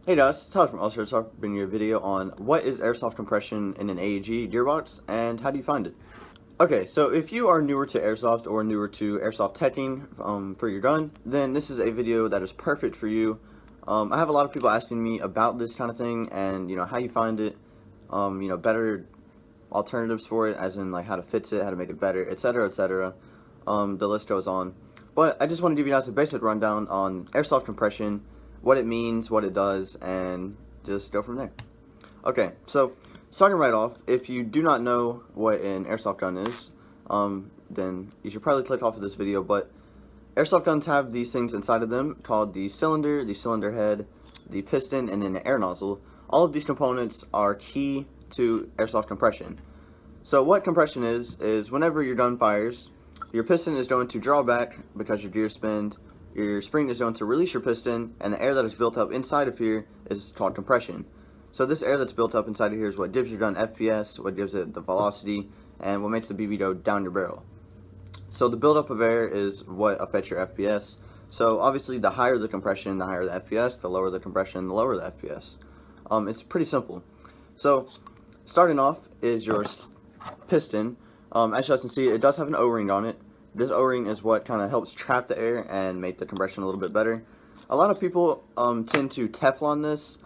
Hey guys, it's Tyler from Airsoft bringing you a video on what is airsoft compression in an AEG gearbox and how do you find it. Okay, so if you are newer to airsoft or newer to airsoft teching for your gun, then this is a video that is perfect for you. I have a lot of people asking me about this kind of thing and how you find it, better alternatives for it, as in like how to fix it, how to make it better, etc., etc. The list goes on. But I just want to give you guys a basic rundown on airsoft compression, what it means, what it does, and just go from there. Okay, so starting right off, if you do not know what an airsoft gun is, then you should probably click off of this video, but airsoft guns have these things inside of them called the cylinder head, the piston, and then the air nozzle. All of these components are key to airsoft compression. So what compression is whenever your gun fires, your piston is going to draw back because your gears spin, your spring is going to release your piston, and the air that is built up inside of here is called compression. So this air that's built up inside of here is what gives your gun FPS, what gives it the velocity, and what makes the BB go down your barrel. So the buildup of air is what affects your FPS. So obviously the higher the compression, the higher the FPS, the lower the compression, the lower the FPS. It's pretty simple. So starting off is your piston. As you guys can see, it does have an O-ring on it. This O-ring is what kind of helps trap the air and make the compression a little bit better. A lot of people tend to Teflon this,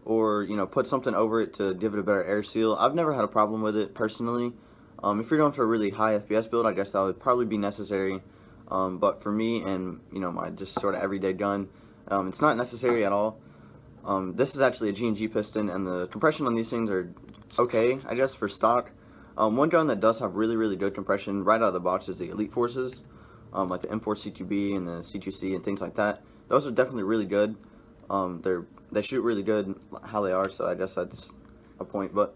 or put something over it to give it a better air seal. I've never had a problem with it personally. If you're going for a really high FPS build, I guess that would probably be necessary. But for me and my just sort of everyday gun, it's not necessary at all. This is actually a G&G piston, and the compression on these things are okay, I guess, for stock. One gun that does have really good compression right out of the box is the Elite Forces, like the M4 C2B and the C2C and things like that. Those are definitely really good. They shoot really good how they are, so I guess that's a point. But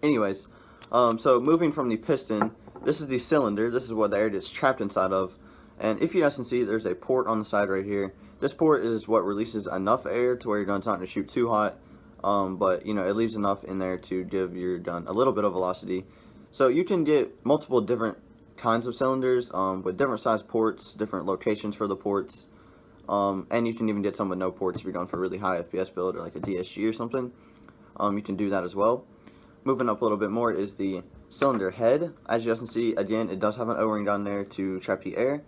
anyways, so moving from the piston, this is the cylinder. This is what the air gets trapped inside of. And if you guys can see, there's a port on the side right here. This port is what releases enough air to where your gun's not going to shoot too hot, but it leaves enough in there to give your gun a little bit of velocity. So you can get multiple different kinds of cylinders with different size ports, different locations for the ports, and you can even get some with no ports if you're going for a really high FPS build or like a DSG or something. You can do that as well. Moving up a little bbit more is the cylinder head. As you guys can see, again, it does have an O-ring down there to trap the air,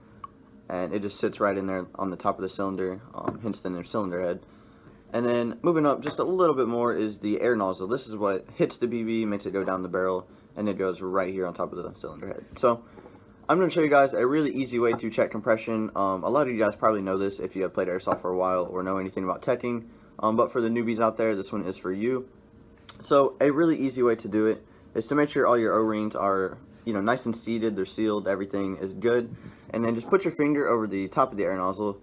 and it just sits right in there on the top of the cylinder, hence the name cylinder head. And then moving up just a little bit more is the air nozzle. This is what hits the BB, makes it go down the barrel, and it goes right here on top of the cylinder head. So I'm going to show you guys a really easy way to check compression. A lot of you guys probably know this if you have played airsoft for a while or know anything about teching, but for the newbies out there, this one is for you. So a really easy way to do it is to make sure all your O-rings are nice and seated, they're sealed, everything is good, and then just put your finger over the top of the air nozzle.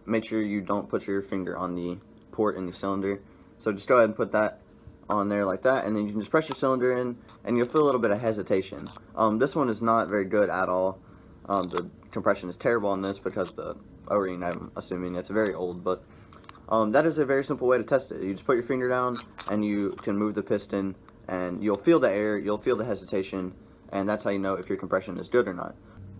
Make sure you don't put your finger on the port in the cylinder. So just go ahead and put that on there like that, and then you can just press your cylinder in, and you'll feel a little bit of hesitation. This one is not very good at all. The compression is terrible on this because the O-ring, I'm assuming it's very old, but that is a very simple way to test it. You just put your finger down, and you can move the piston, and you'll feel the air, you'll feel the hesitation, and that's how you know if your compression is good or not.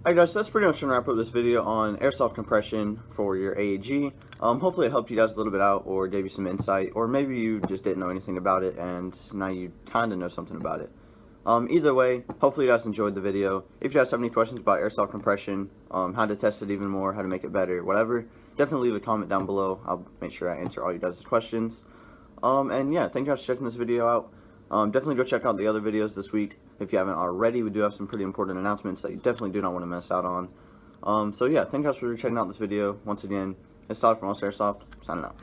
Alright guys, so that's pretty much going to wrap up this video on airsoft compression for your AEG. Hopefully it helped you guys a little bit out, or gave you some insight, or maybe you just didn't know anything about it and now you kind of know something about it. Either way, hopefully you guys enjoyed the video. If you guys have any questions about airsoft compression, how to test it even more, how to make it better, whatever, definitely leave a comment down below. I'll make sure I answer all you guys' questions. And yeah, thank you guys for checking this video out. Definitely go check out the other videos this week if you haven't already. We do have some pretty important announcements that you definitely do not want to miss out on. So yeah, thank you guys for checking out this video. Once again, it's Todd from Airsoft, signing out.